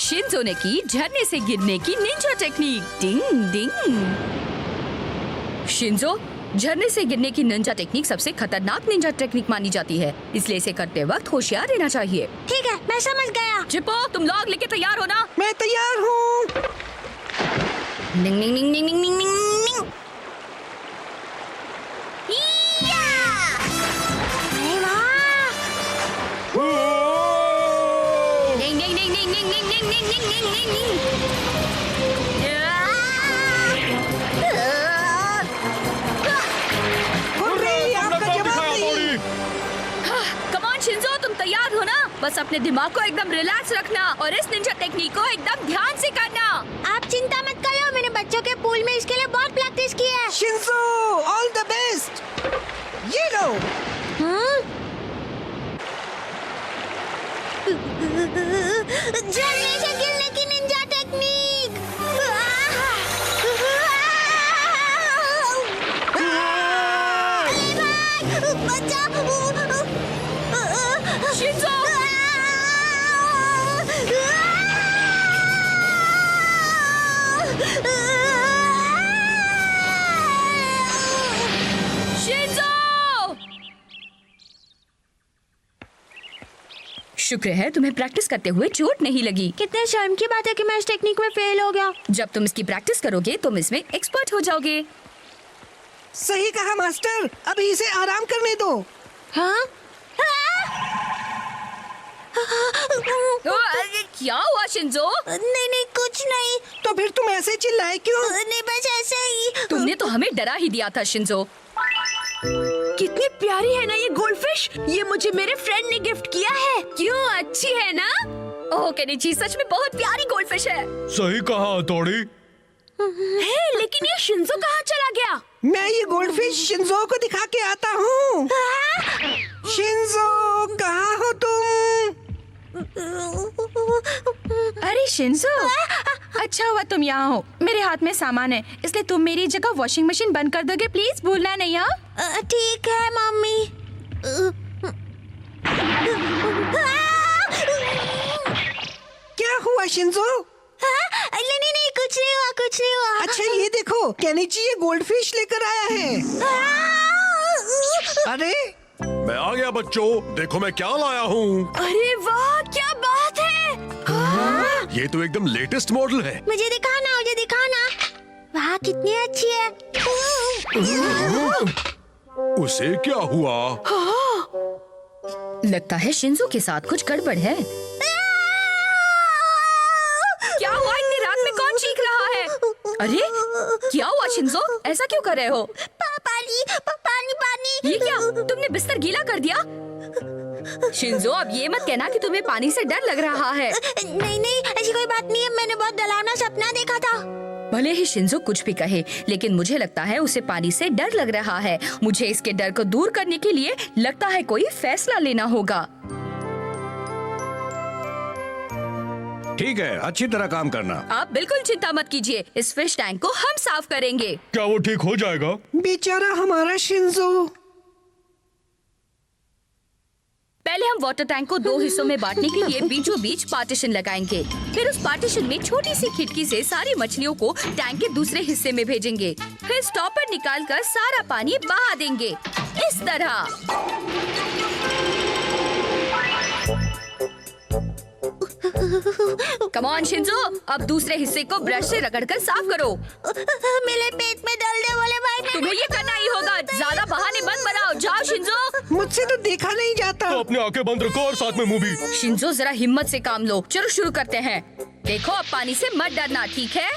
Shinzo ने की झरने से गिरने की निंजा टेक्निक। डिंग डिंग। शिंजो, झरने से गिरने की निंजा टेक्निक सबसे खतरनाक निंजा टेक्निक मानी जाती है, इसलिए इसे करते वक्त होशियार रहना चाहिए। ठीक है, मैं समझ गया। चिप्पो, तुम लॉग लेके तैयार हो ना? मैं तैयार हूँ। निंग निंग निंग निंग निंग निंग निंग। अरे वाह! निंग निंग निंग निंग निंग निंग निंग निंग निंग निंग निंग। कमान शिंजो, तुम तैयार हो ना? बस अपने दिमाग को एकदम रिलैक्स रखना और इस निंजा टेक्निक को एकदम ध्यान से करना। आप चिंता मत करो, मैंने बच्चों के पूल में इसके लिए बहुत प्रैक्टिस की है। Shinzo, all the best. ये लो। झरने से गिरने की निंजा टेक्निक। शिंजो! शिंजो! शुक्र है तुम्हें प्रैक्टिस करते हुए चोट नहीं लगी। कितने शर्म की बात है कि मैं इस टेक्निक में फेल हो गया। जब तुम इसकी प्रैक्टिस करोगे तुम इसमें एक्सपर्ट हो जाओगे। सही कहा मास्टर, अभी इसे आराम करने दो। हाँ? क्या हुआ शिंजो? नहीं नहीं, कुछ नहीं। तो फिर तुम ऐसे चिल्लाए क्यों? नहीं, बस ऐसे ही। तुमने तो हमें डरा ही दिया था शिंजो। कितनी प्यारी है ना ये गोल्डफिश। ये मुझे मेरे फ्रेंड ने गिफ्ट किया है। क्यों, अच्छी है ना? ओह केनिची, सच में बहुत प्यारी गोल्डफिश है। सही कहा हथौड़ी। है, लेकिन ये शिंजो कहाँ चला गया? मैं ये गोल्डफिश शिंजो को दिखा के आता हूँ। शिंजो, कहाँ हो तुम? अरे शिंजो, अच्छा हुआ तुम यहाँ हो। मेरे हाथ में सामान है, इसलिए तुम मेरी जगह वॉशिंग मशीन बंद कर दोगे प्लीज? भूलना नहीं। हाँ, ठीक है मम्मी। क्या हुआ शिंजो? नहीं नहीं नहीं, कुछ नहीं हुआ, कुछ नहीं हुआ। अच्छा ये देखो, केनिची ये गोल्डफिश लेकर आया है। अरे मैं आ गया बच्चों, देखो मैं क्या लाया हूँ। अरे वाह, क्या बात है। ये तो एकदम लेटेस्ट मॉडल है। मुझे दिखाना, मुझे दिखाना। वाह, कितनी अच्छी है। उसे क्या हुआ? लगता है शिंजो के साथ कुछ गड़बड़ है। क्या हुआ? इतनी रात में कौन चीख रहा है? अरे क्या हुआ शिंजो, ऐसा क्यों कर रहे हो? पानी पानी पानी। ये क्या, तुमने बिस्तर गीला कर दिया? शिंजो, अब ये मत कहना कि तुम्हें पानी से डर लग रहा है। नहीं नहीं, ऐसी कोई बात नहीं है, मैंने बहुत डरावना सपना देखा था। भले ही शिंजो कुछ भी कहे, लेकिन मुझे लगता है उसे पानी से डर लग रहा है। मुझे इसके डर को दूर करने के लिए लगता है कोई फैसला लेना होगा। ठीक है, अच्छी तरह काम करना। आप बिल्कुल चिंता मत कीजिए, इस फिश टैंक को हम साफ करेंगे। क्या वो ठीक हो जाएगा? बेचारा हमारा शिंजो। पहले हम वाटर टैंक को 2 हिस्सों में बांटने के लिए बीचों बीच पार्टीशन लगाएंगे। फिर उस पार्टीशन में छोटी सी खिड़की से सारी मछलियों को टैंक के दूसरे हिस्से में भेजेंगे। फिर स्टॉपर निकालकर सारा पानी बहा देंगे, इस तरह। कम ऑन शिंजो, अब दूसरे हिस्से को ब्रश से रगड़कर साफ करो। मेरे पेट में डलने वाले भाई। तुम्हें ये करना ही होगा। ज्यादा बहाने बंद बनाओ, जाओ शिंजो। मुझसे तो देखा नहीं जाता। तो अपनी आंखें बंद रखो और साथ में मुंह भी। शिंजो, जरा हिम्मत से काम लो। चलो शुरू करते हैं। देखो, अब पानी से मत डरना, ठीक है?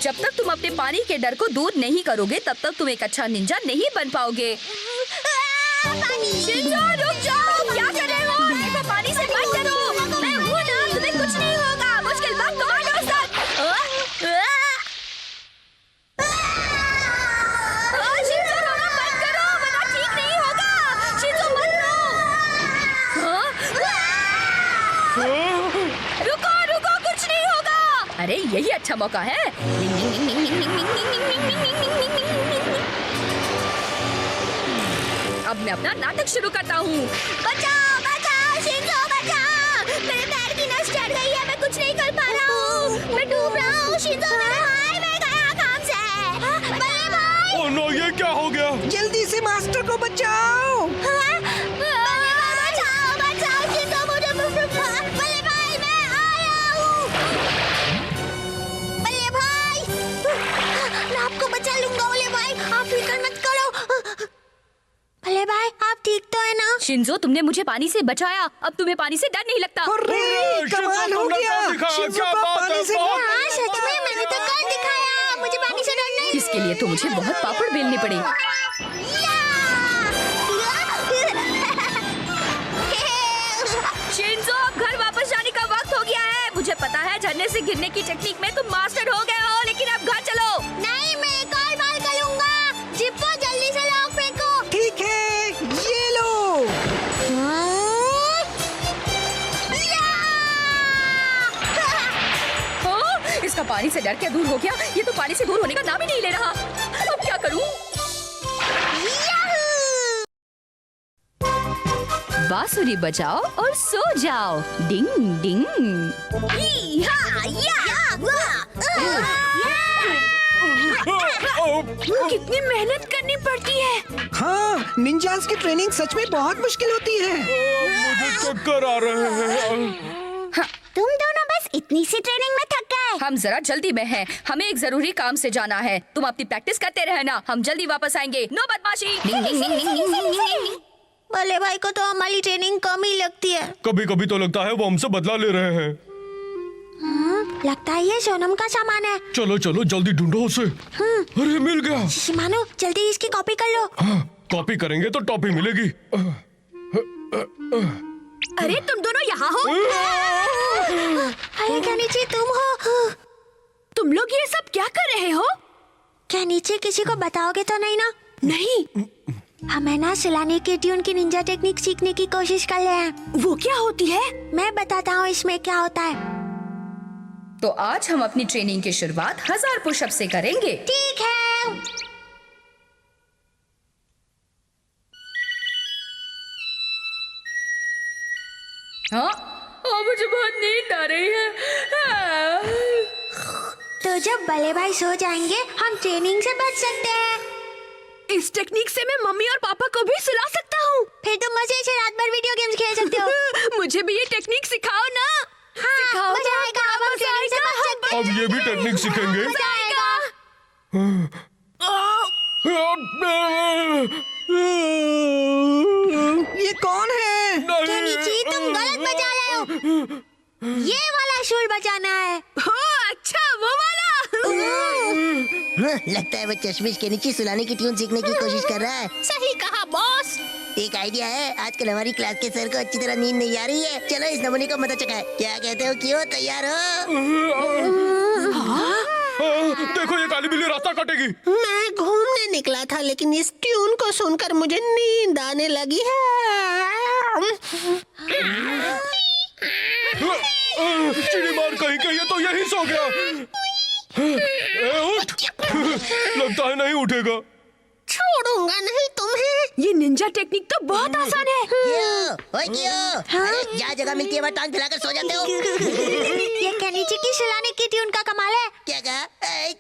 जब तक तुम अपने पानी के डर को दूर नहीं करोगे तब तक तुम एक अच्छा निंजा नहीं बन पाओगे। शिंजो, रुक जाओ, क्या कर रहे हो? देखो, पानी से मत डरो। मैं हूँ ना, तुम्हें कुछ नहीं होगा। मुश्किल वक्त तुम्हारे साथ। शिंजो, रोना बंद करो, वरना ठीक नहीं होगा। शिंजो, मत रो। रुको रुको, कुछ नहीं होगा। अरे यही अच्छा मौका है। अब मैं अपना नाटक शुरू करता हूँ। बचाओ बचाओ शिंजो, बचाओ। मेरे शिंजो, तुमने मुझे पानी से बचाया, अब तुम्हें पानी से डर नहीं लगता। अरे, कमाल हो गया। शिंजो को पानी से हाँ सच में, मैंने तो कर दिखाया, मुझे पानी से डर नहीं। इसके लिए तो मुझे बहुत पापड़ बेलने पड़े। शिंजो, अब घर वापस जाने का वक्त हो गया है। मुझे पता है झरने से गिरने की टेक्निक में तुम मास्टर हो गए हो, लेकिन अब घर चलो। नहीं, मैं एक और बार करूँगा। जिप्पो जल्दी से लॉक फेंको। ठीक है, ये लो। हाँ, इसका पानी से डर क्या दूर हो गया? ये तो पानी से दूर होने का नाम ही नहीं ले रहा। अब क्या करूं? बांसुरी बजाओ और सो जाओ। डिंग डिंग। कितनी मेहनत करनी पड़ती है। हाँ, निंजास की ट्रेनिंग सच में बहुत मुश्किल होती है। मुझे चक्कर आ रहे हैं। तुम दोनों बस इतनी सी ट्रेनिंग में थक गए। हम जरा जल्दी में हैं। हमें एक जरूरी काम से जाना है। तुम अपनी प्रैक्टिस करते रहना, हम जल्दी वापस आएंगे। नो बदमाशी। भले भाई को तो हमारी ट्रेनिंग कम ही लगती है। कभी कभी तो लगता है वो हमसे बदला ले रहे हैं। लगता है ये सोनम का सामान है। चलो चलो जल्दी ढूंढो उसे। अरे मिल गया। शिमानो, जल्दी इसकी कॉपी कर लो। हाँ, कॉपी करेंगे तो टॉपी मिलेगी। अरे तुम दोनों यहाँ हो? अरे केनिची, तुम हो? तुम लोग ये सब क्या कर रहे हो? केनिची, किसी को बताओगे तो नहीं ना? नहीं। हमें ना सुलाने के ट्यून की निंजा टेक्निक सीखने की कोशिश कर रहे हैं। वो क्या होती है? मैं बताता हूँ इसमें क्या होता है। तो आज हम अपनी ट्रेनिंग की शुरुआत 1000 पुशअप से करेंगे। ठीक है। हाँ, मुझे बहुत नींद आ रही है। तो जब बड़े भाई सो जाएंगे, हम ट्रेनिंग से बच सकते हैं। इस टेक्निक से मैं मम्मी और पापा को भी सुला सकता हूँ। फिर तुम मजे से रात भर वीडियो गेम्स खेल सकते हो। मुझे भी ये टेक्निक सिखाओ ना। हाँ, सिखाओ मजा ना, आएगा। अब हम ट्रेनिंग से बच सकते हैं। अब ये भी टेक्निक सीखेंगे। मजा आएगा। ये कौन है? केनिची, तुम गलत बजा रहे हो। ये वाला शूल बजाना है। अच्छा, वो वाला। लगता है वो चश्मिश के नीचे सुलाने की ट्यून सीखने की कोशिश कर रहा है। सही कहा बॉस। एक आइडिया है, आजकल हमारी क्लास के सर को अच्छी तरह नींद नहीं आ रही है। चलो इस नमूने को मदद चकाए। क्या कहते हो, क्यों तैयार हो? देखो ये काली बिल्ली रास्ता काटेगी। मैं घूमने निकला था, लेकिन इस ट्यून को सुनकर मुझे नींद आने लगी है। चिड़ी मार कहीं कहीं तो यही सो गया। उठ। लगता है नहीं उठेगा। छोड़ूंगा नहीं तुम्हें। ये निंजा टेक्निक तो बहुत आसान है। क्यों? ओए क्यों? अरे जहाँ जगह मिलती है वहाँ टांग फैलाकर सो जाते हो। ये केनिची की सुलाने की ट्यून का कमाल है। क्या कहा?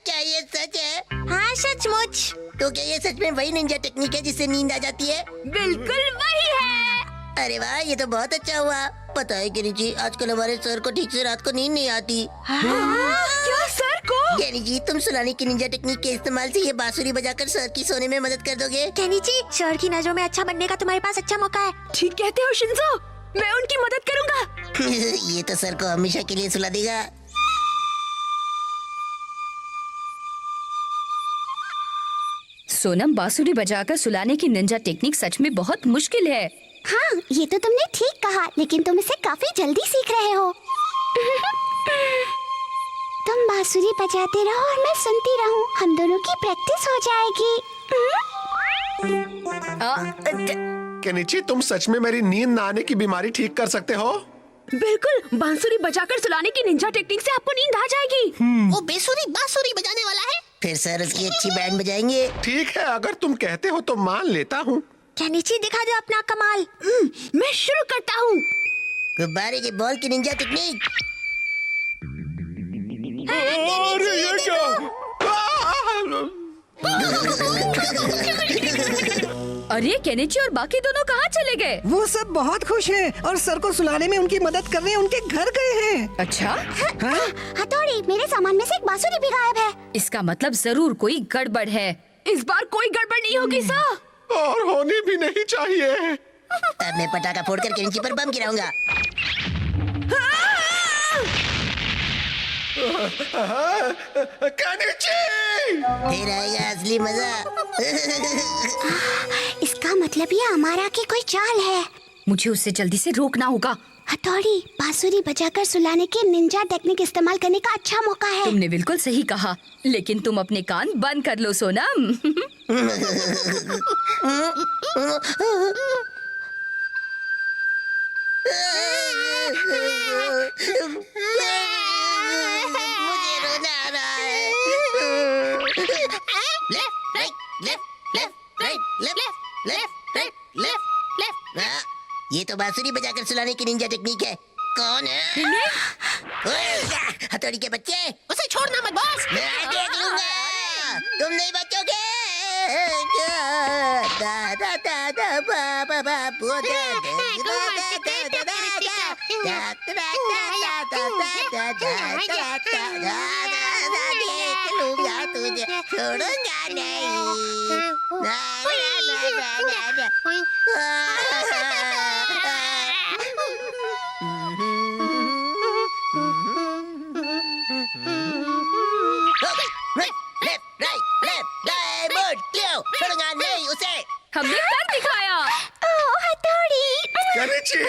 क्या ये सच है? हाँ, सचमुच। तो क्या ये सच में वही निंजा टेक्निक है जिससे नींद आ जाती है? बिल्कुल वही है। अरे वाह, ये तो बहुत अच्छा हुआ। पता है केनिची, आजकल हमारे सर को ठीक से रात को नींद नहीं आती। क्या सर को? केनिची, तुम सुलाने की निंजा टेक्निक के इस्तेमाल से ये बांसुरी बजाकर सर की सोने में मदद कर दोगे? केनिची, सर की नजरों में अच्छा बनने का तुम्हारे पास अच्छा मौका है। ठीक कहते हो शिंजो, मैं उनकी मदद करूंगा। ये तो सर को हमेशा के लिए सुला देगा। सोनम, बांसुरी बजाकर सुलाने की निंजा टेक्निक सच में बहुत मुश्किल है। हाँ, ये तो तुमने ठीक कहा, लेकिन तुम इसे काफी जल्दी सीख रहे हो। तुम बांसुरी बजाते रहो और मैं सुनती रहूं। हम दोनों की प्रैक्टिस हो जाएगी। केनिची, तुम सच में मेरी नींद न आने की बीमारी ठीक कर सकते हो? बिल्कुल, बांसुरी बजाकर सुलाने की निंजा टेक्निक से आपको नींद आ जाएगी। वो बेसुरी बांसुरी बजाने वाला है। फिर सर उसकी अच्छी बैंड बजाएंगे। ठीक है, अगर तुम कहते हो तो मान लेता हूँ। केनिची, दिखा दो अपना कमाल। मैं शुरू करता हूँ। गुब्बारे के बॉल की निंजा टेक्निक। अरे ये क्या? अरे केनिची और बाकी दोनों कहाँ चले गए? वो सब बहुत खुश हैं और सर को सुलाने में उनकी मदद करने उनके घर गए हैं। अच्छा, हथौड़ी, मेरे सामान में से एक बांसुरी भी गायब है। इसका मतलब जरूर कोई गड़बड़ है। इस बार कोई गड़बड़ नहीं होगी सर। और होनी भी नहीं चाहिए। अब मैं पटाखा फोड़कर केनिची पर बम गिराऊंगा। केनिची! फिर आएगा असली मजा। इसका मतलब ये हमारा की कोई चाल है। मुझे उससे जल्दी से रोकना होगा। हथौड़ी, बांसुरी बजाकर सुलाने की निंजा टेक्निक इस्तेमाल करने का अच्छा मौका है। तुमने बिल्कुल सही कहा, लेकिन तुम अपने कान बंद कर लो सोनम। मुझे रोना आ रहा है। Left right left left right left left right left left. ये तो बांसुरी बजाकर सुलाने की निंजा टेक्निक है। कौन है? ओए, हथौड़ी के बच्चे, उसे छोड़ना मत बॉस। मैं देख लूंगा, तुम नहीं बचोगे। दा दा दा दा बा बा बा बो दा दा दा दा दा दा देख लूंगा तुझे, छोड़ूंगा नहीं। छोड़ूंगा नहीं उसे। हमने कर दिखाया। केनिची,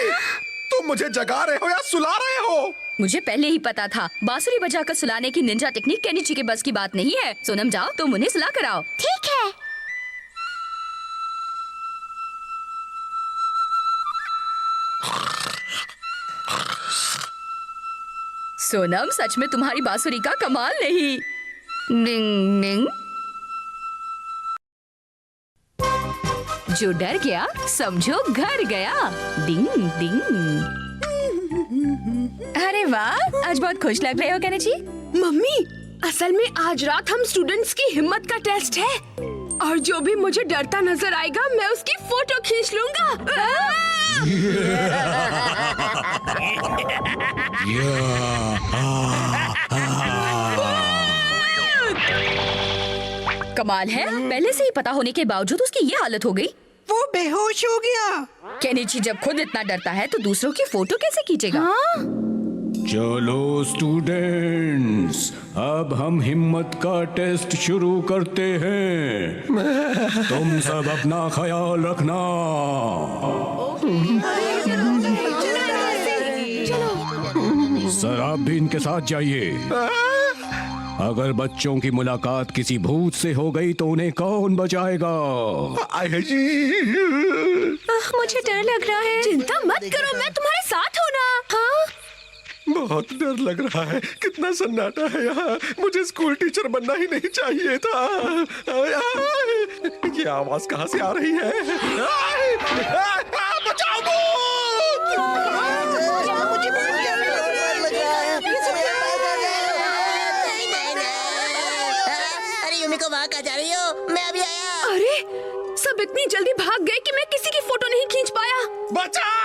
तुम मुझे जगा रहे हो या सुला रहे हो? मुझे पहले ही पता था, बांसुरी बजाकर सुलाने की निंजा टेक्निक केनिची के बस की बात नहीं है। सोनम जाओ, तुम उन्हें सुला कर आओ। ठीक है। सोनम, सच में तुम्हारी बांसुरी का कमाल नहीं। निंग निंग। जो डर गया समझो घर गया। डिंग डिंग। अरे वाह, आज बहुत खुश लग रहे हो केनिची। मम्मी, असल में आज रात हम स्टूडेंट्स की हिम्मत का टेस्ट है और जो भी मुझे डरता नजर आएगा मैं उसकी फोटो खींच लूंगा। कमाल है, पहले से ही पता होने के बावजूद उसकी ये हालत हो गई। वो बेहोश हो गया। केनिची जब खुद इतना डरता है तो दूसरों की फोटो कैसे खींचेगा? चलो स्टूडेंट्स, अब हम हिम्मत का टेस्ट शुरू करते हैं। तुम सब अपना ख्याल रखना। सर, आप भी इनके साथ जाइए। अगर बच्चों की मुलाकात किसी भूत से हो गई तो उन्हें कौन बचाएगा? मुझे डर लग रहा है। चिंता मत करो, मैं तुम्हारे साथ हूँ ना। हाँ? बहुत डर लग रहा है। कितना सन्नाटा है यहाँ। मुझे स्कूल टीचर बनना ही नहीं चाहिए था। ये आवाज कहाँ से आ रही है? बचाओ! अरे युमी को वहाँ कहाँ जा रही हो? मैं अभी आया। अरे, सब इतनी जल्दी भाग गए कि मैं किसी की फोटो नहीं खींच पाया। बचाओ!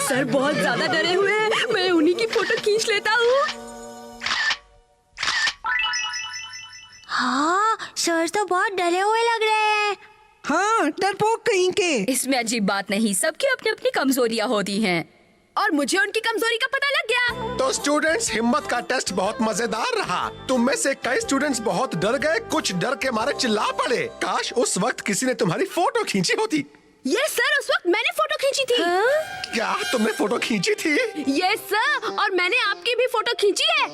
सर बहुत ज्यादा डरे हुए हैं। मैं उन्हीं की फोटो खींच लेता हूँ। हाँ, सर तो बहुत डरे हुए लग रहे हैं। हाँ, डरपोक कहीं के। इसमें अजीब बात नहीं, सबकी अपनी अपनी कमजोरियां होती हैं। और मुझे उनकी कमजोरी का पता लग गया। तो स्टूडेंट्स, हिम्मत का टेस्ट बहुत मजेदार रहा। तुम में से कई स्टूडेंट्स बहुत डर गए, कुछ डर के मारे चिल्ला पड़े। काश उस वक्त किसी ने तुम्हारी फोटो खींची होती। ये सर, उस वक्त मैंने फोटो खींची थी। क्या तुमने फोटो खींची थी? ये सर, और मैंने आपकी भी फोटो खींची है।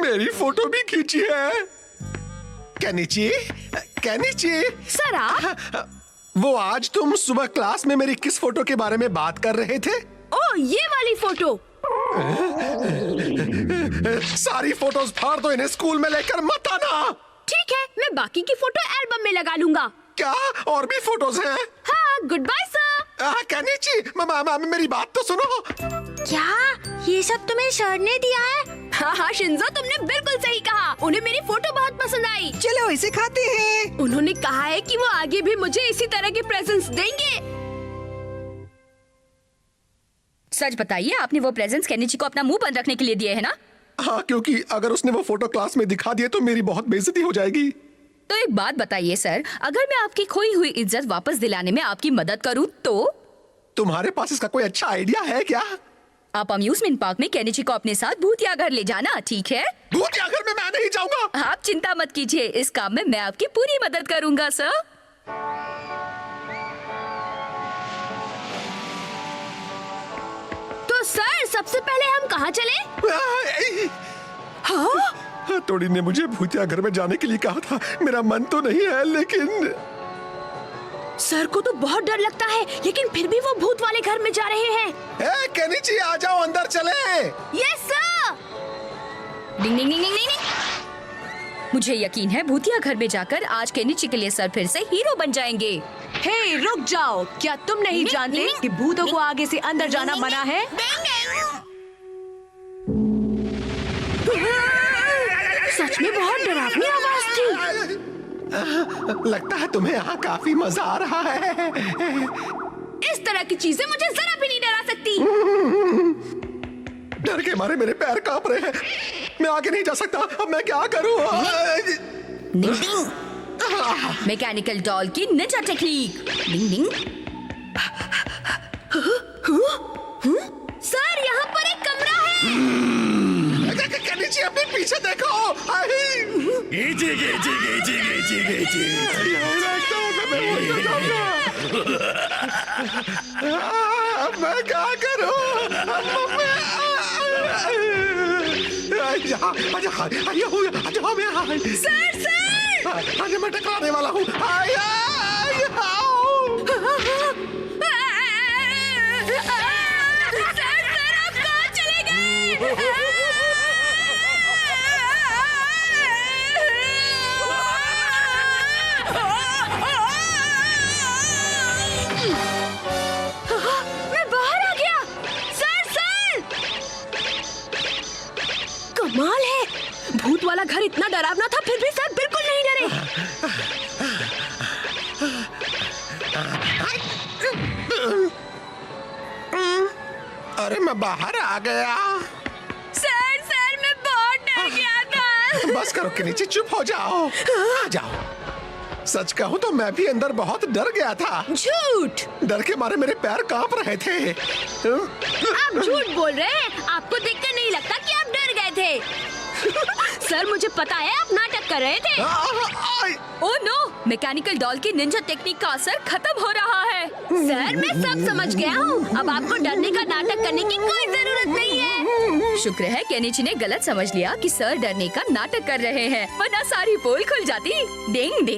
मेरी फोटो भी खींची है। Kenichi, Kenichi. सर आप? वो आज तुम सुबह क्लास में मेरी किस फोटो के बारे में बात कर रहे थे? ओ, ये वाली फोटो। सारी फोटोज फाड़ दो, इन्हें स्कूल में लेकर मत आना। ठीक है, मैं बाकी की फोटो एल्बम में लगा लूंगा। क्या और भी फोटोज हैं? हाँ, गुड बाय सर। केनिची, मेरी बात तो सुनो। क्या ये सब तुम्हें सर ने दिया है? हाँ हाँ शिंजो, तुमने बिल्कुल सही कहा। उन्हें मेरी फोटो बहुत पसंद आई। चलो इसे खाते हैं। उन्होंने कहा है कि वो आगे भी मुझे इसी तरह के प्रेजेंट्स देंगे। सच बताइए, आपने वो प्रेजेंट्स केनिची को अपना मुंह बंद रखने के लिए दिए है ना? हाँ, क्योंकि अगर उसने वो फोटो क्लास में दिखा दिए तो मेरी बहुत बेइज्जती हो जाएगी। तो एक बात बताइए सर, अगर मैं आपकी खोई हुई इज्जत वापस दिलाने में आपकी मदद करूं तो? तुम्हारे पास इसका कोई अच्छा आइडिया है क्या? आप अम्यूजमेंट पार्क में केनिची को अपने साथ भूतिया घर ले जाना, ठीक है? भूतिया घर में मैं नहीं जाऊंगा। आप चिंता मत कीजिए, इस काम में मैं आपकी पूरी मदद करूंगा सर। तो सर, सबसे पहले हम कहाँ चले? हाँ? तोड़ी ने मुझे भूतिया घर में जाने के लिए कहा था। मेरा मन तो नहीं है, लेकिन सर को तो बहुत डर लगता है, लेकिन फिर भी वो भूत वाले घर में जा रहे हैं। ए, केनिची आ जाओ, अंदर चले। Yes sir. Ding ding ding ding ding. मुझे यकीन है भूतिया घर में जाकर आज केनिची के लिए सर फिर से हीरो बन जाएंगे। हे, रुक जाओ। क्या तुम नहीं जानते कि भूतों को आगे से अंदर जाना मना है? सच में बहुत डरावनी आवाज थी। लगता है तुम्हें यहाँ काफी मजा आ रहा है। इस तरह की चीजें मुझे जरा भी नहीं डरा सकती। डर के मारे मेरे पैर कांप रहे हैं। मैं आगे नहीं जा सकता। अब मैं क्या करूँ? मैकेनिकल डॉल की निंजा टेक्निक। डिंग डिंग। सर, यहाँ पर एक कमरा है। केनिची, अपने पीछे देखो। मैं क्या करूं? सर, मैं टकराने वाला हूँ। आप कहाँ चले गए? मैं बाहर आ गया। सर, कमाल है, भूत वाला घर इतना डरावना था, फिर भी सर बिल्कुल नहीं डरे। अरे, मैं बाहर आ गया। सर, मैं बहुत डर गया था। बस करो केनिची, चुप हो जाओ। आ जाओ। सच कहूँ तो मैं भी अंदर बहुत डर गया था। झूठ। डर के मारे मेरे पैर कांप रहे थे। आप झूठ बोल रहे हैं। आपको देखकर नहीं लगता कि आप डर गए थे। सर, मुझे पता है आप नाटक कर रहे थे। ओह नो, मैकेनिकल डॉल की निंजा टेक्निक का असर खत्म हो रहा है। सर, मैं सब समझ गया हूँ। अब आपको डरने का नाटक करने की कोई जरूरत नहीं है। शुक्र है केनिची ने गलत समझ लिया कि सर डरने का नाटक कर रहे हैं, वरना सारी पोल खुल जाती। डिंग डिंग।